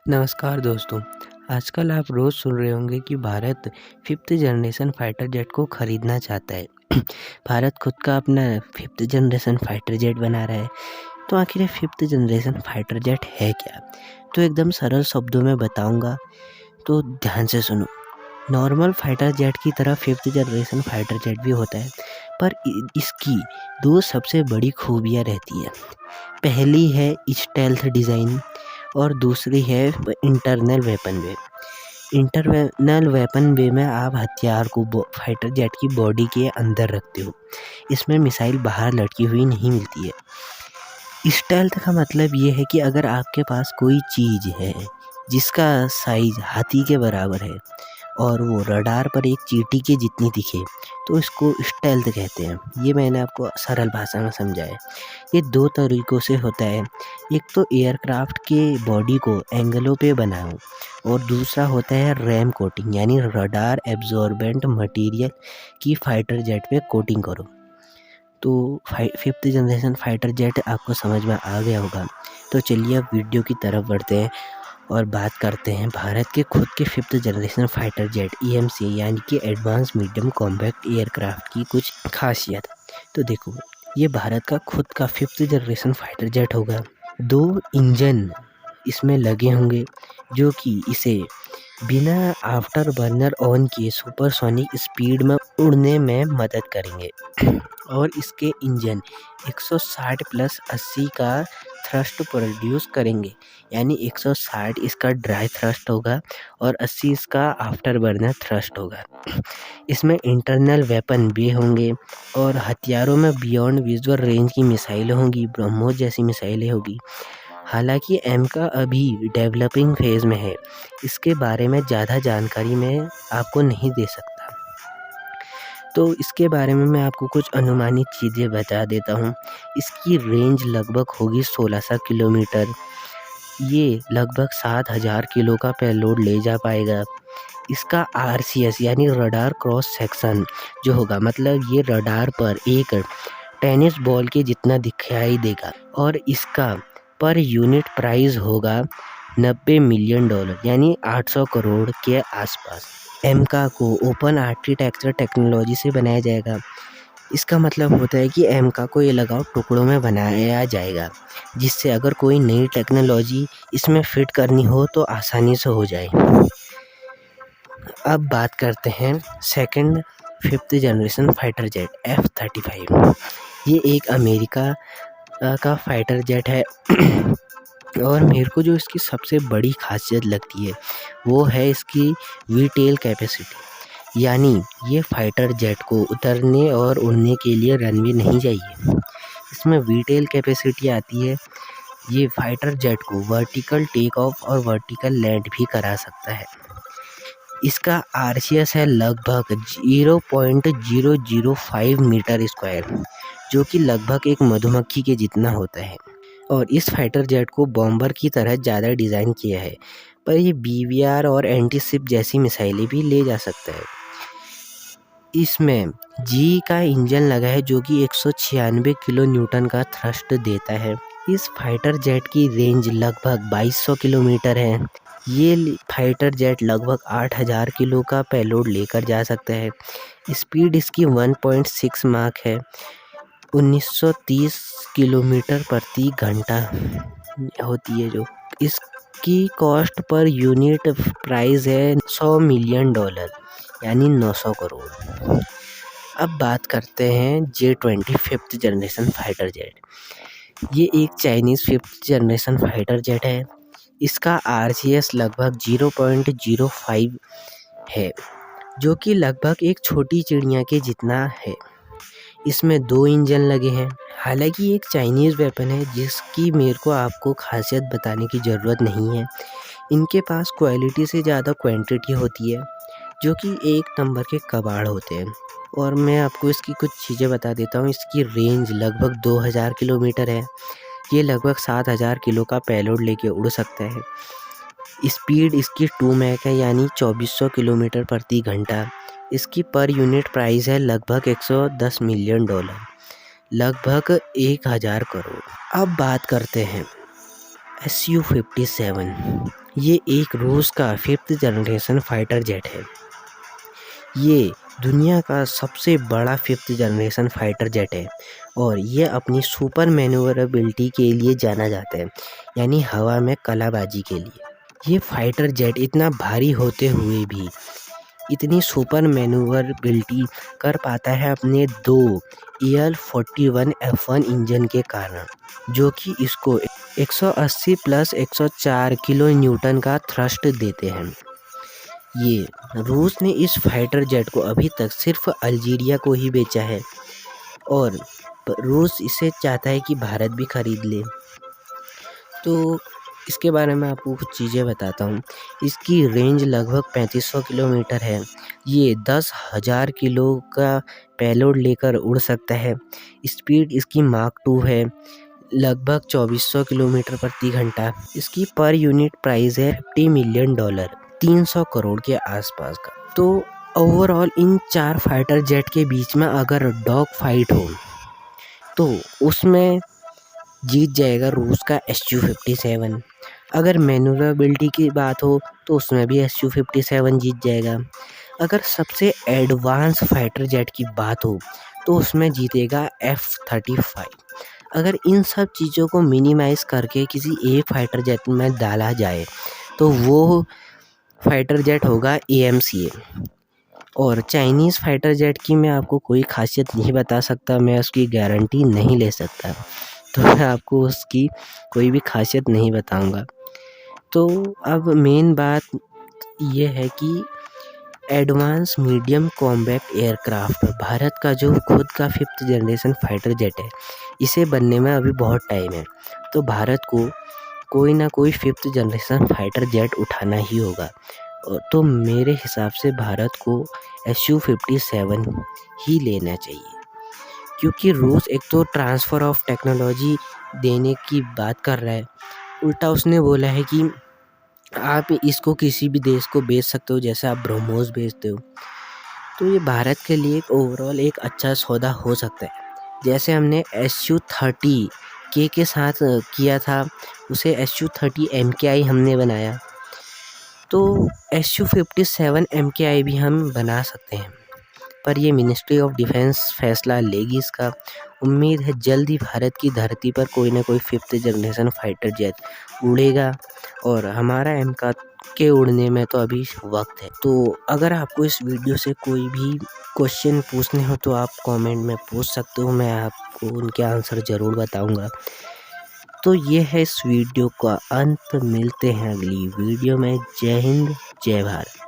नमस्कार दोस्तों। आजकल आप रोज़ सुन रहे होंगे कि Bharat 5th generation fighter jet को खरीदना चाहता है। भारत खुद का अपना 5th जनरेशन फाइटर जेट बना रहा है। तो आखिर ये 5th जनरेशन फाइटर जेट है क्या? तो एकदम सरल शब्दों में बताऊंगा, तो ध्यान से सुनो। नॉर्मल फाइटर जेट की तरह 5th जनरेशन फाइटर जेट भी होता है, पर इसकी दो सबसे बड़ी खूबियाँ रहती है। पहली है स्टेल्थ डिज़ाइन और दूसरी है इंटरनल वेपन वे। इंटरनल वेपन वे में आप हथियार को फाइटर जेट की बॉडी के अंदर रखते हो। इसमें मिसाइल बाहर लटकी हुई नहीं मिलती है। स्टेल्थ का मतलब ये है कि अगर आपके पास कोई चीज़ है जिसका साइज हाथी के बराबर है और वो रडार पर एक चींटी के जितनी दिखे, तो इसको स्टेल्थ कहते हैं। ये मैंने आपको सरल भाषा में समझाया। ये दो तरीक़ों से होता है। एक तो एयरक्राफ्ट के बॉडी को एंगलों पे बनाओ और दूसरा होता है रैम कोटिंग, यानी रडार एब्जॉर्बेंट मटेरियल की फाइटर जेट पे कोटिंग करो। तो 5th जनरेशन फाइटर जेट आपको समझ में आ गया होगा। तो चलिए अब वीडियो की तरफ बढ़ते हैं और बात करते हैं भारत के खुद के 5th generation fighter jet EMC यानी कि एडवांस मीडियम कॉम्बैक्ट एयरक्राफ्ट की कुछ खासियत। तो देखो, ये भारत का खुद का 5th जनरेशन फाइटर जेट होगा। 2 इंजन इसमें लगे होंगे जो कि इसे बिना आफ्टर बर्नर ऑन किए सुपरसोनिक स्पीड में उड़ने में मदद करेंगे। और इसके इंजन 160 प्लस 80 का थ्रस्ट प्रोड्यूस करेंगे, यानी 160 इसका ड्राई थ्रस्ट होगा और 80 इसका आफ्टर बर्नर थ्रस्ट होगा। इसमें इंटरनल वेपन भी होंगे और हथियारों में बियॉन्ड विजुअल रेंज की मिसाइलें होंगी, ब्रह्मोस जैसी मिसाइलें होगी। हालांकि एमका अभी डेवलपिंग फेज़ में है, इसके बारे में ज़्यादा जानकारी मैं आपको नहीं दे सकता। तो इसके बारे में मैं आपको कुछ अनुमानित चीज़ें बता देता हूँ। इसकी रेंज लगभग होगी 1600 किलोमीटर। ये लगभग 7000 किलो का पेलोड ले जा पाएगा। इसका RCS यानी रडार क्रॉस सेक्शन जो होगा, मतलब ये रडार पर एक टेनिस बॉल के जितना दिखाई देगा। और इसका पर यूनिट प्राइस होगा $90 मिलियन, यानी 800 करोड़ के आसपास। एमका को ओपन आर्किटेक्चर टेक्नोलॉजी से बनाया जाएगा। इसका मतलब होता है कि एमका को ये लगाओ टुकड़ों में बनाया जाएगा, जिससे अगर कोई नई टेक्नोलॉजी इसमें फिट करनी हो तो आसानी से हो जाए। अब बात करते हैं second 5th generation fighter jet F-35। ये एक अमेरिका का फाइटर जेट है। और मेरे को जो इसकी सबसे बड़ी खासियत लगती है वो है इसकी वीटेल कैपेसिटी, यानी ये फाइटर जेट को उतरने और उड़ने के लिए रनवे नहीं चाहिए। इसमें वीटेल कैपेसिटी आती है। ये फाइटर जेट को वर्टिकल टेक ऑफ और वर्टिकल लैंड भी करा सकता है। इसका RCS है लगभग 0.005 मीटर स्क्वायर, जो कि लगभग एक मधुमक्खी के जितना होता है। और इस फाइटर जेट को बॉम्बर की तरह ज़्यादा डिज़ाइन किया है, पर ये BVR और एंटी शिप जैसी मिसाइलें भी ले जा सकता है। इसमें GE का इंजन लगा है जो कि 196 किलो न्यूटन का थ्रस्ट देता है। इस फाइटर जेट की रेंज लगभग 2200 किलोमीटर है। ये फाइटर जेट लगभग 8000 किलो का पेलोड लेकर जा सकता है। स्पीड इसकी 1.6 माक है, 1930 किलोमीटर प्रति घंटा होती है। जो इसकी कॉस्ट पर यूनिट प्राइस है $100 मिलियन, यानी 900 करोड़। अब बात करते हैं J-20 5th generation fighter jet. ये एक Chinese 5th generation fighter jet है। इसका RCS लगभग 0.05 है, जो कि लगभग एक छोटी चिड़िया के जितना है। इसमें 2 इंजन लगे हैं। हालांकि ये एक चाइनीज़ वेपन है जिसकी मेरे को आपको खासियत बताने की ज़रूरत नहीं है। इनके पास क्वालिटी से ज़्यादा क्वांटिटी होती है, जो कि एक नंबर के कबाड़ होते हैं। और मैं आपको इसकी कुछ चीज़ें बता देता हूँ। इसकी रेंज लगभग 2000 किलोमीटर है। ये लगभग 7000 किलो का पेलोड लेके उड़ सकता है। स्पीड इसकी 2 मैक है, यानी 2400 किलोमीटर प्रति घंटा। इसकी पर यूनिट प्राइस है लगभग $110 मिलियन, लगभग 1000 करोड़। अब बात करते हैं Su-57 ये एक रूस का 5th जनरेशन फाइटर जेट है। ये दुनिया का सबसे बड़ा 5th जनरेशन फाइटर जेट है और ये अपनी सुपर मैन्यूवरेबिलिटी के लिए जाना जाता है, यानी हवा में कलाबाजी के लिए। ये फाइटर जेट इतना भारी होते हुए भी इतनी सुपर मैन्यूवरेबिलिटी कर पाता है अपने दो EL-41 F1 इंजन के कारण, जो कि इसको 180 प्लस 104 किलो न्यूटन का थ्रस्ट देते हैं। ये रूस ने इस फाइटर जेट को अभी तक सिर्फ अल्जीरिया को ही बेचा है और रूस इसे चाहता है कि भारत भी खरीद ले। तो इसके बारे में आपको कुछ चीज़ें बताता हूँ। इसकी रेंज लगभग 3500 किलोमीटर है। ये 10,000 किलो का पेलोड लेकर उड़ सकता है। स्पीड इसकी माक 2 है, लगभग 2400 किलोमीटर प्रति घंटा। इसकी पर यूनिट प्राइस है $50 मिलियन, 300 करोड़ के आसपास का। तो ओवरऑल इन 4 फाइटर जेट के बीच में अगर डॉग फाइट हो तो उसमें जीत जाएगा रूस का Su-57। अगर मैन्यूवरेबिलिटी की बात हो तो उसमें भी Su-57 जीत जाएगा। अगर सबसे एडवांस फाइटर जेट की बात हो तो उसमें जीतेगा F-35। अगर इन सब चीज़ों को मिनिमाइज़ करके किसी एक फाइटर जेट में डाला जाए तो वो फाइटर जेट होगा AMCA। और चाइनीज़ फाइटर जेट की मैं आपको कोई ख़ासियत नहीं बता सकता, मैं उसकी गारंटी नहीं ले सकता, तो मैं आपको उसकी कोई भी ख़ासियत नहीं बताऊंगा। तो अब मेन बात ये है कि advance medium combat aircraft Bharat का जो खुद का 5th जनरेशन फाइटर जेट है, इसे बनने में अभी बहुत टाइम है। तो भारत को कोई ना कोई 5th जनरेशन फाइटर जेट उठाना ही होगा। तो मेरे हिसाब से भारत को Su-57 ही लेना चाहिए, क्योंकि रूस एक तो ट्रांसफ़र ऑफ टेक्नोलॉजी देने की बात कर रहा है, उल्टा उसने बोला है कि आप इसको किसी भी देश को बेच सकते हो, जैसे आप ब्रह्मोस बेचते हो। तो ये भारत के लिए ओवरऑल एक अच्छा सौदा हो सकता है। जैसे हमने Su-30K के साथ किया था, उसे Su-30 MKI हमने बनाया, तो Su-57 MKI भी हम बना सकते हैं, पर ये मिनिस्ट्री ऑफ डिफेंस फैसला लेगी इसका। उम्मीद है जल्द ही भारत की धरती पर कोई ना कोई 5th जनरेशन फाइटर जेट उड़ेगा और हमारा MK के उड़ने में तो अभी वक्त है। तो अगर आपको इस वीडियो से कोई भी क्वेश्चन पूछने हो तो आप कमेंट में पूछ सकते हो, मैं आपको उनके आंसर ज़रूर बताऊंगा। तो ये है इस वीडियो का अंत, मिलते हैं अगली वीडियो में। जय हिंद, जय भारत।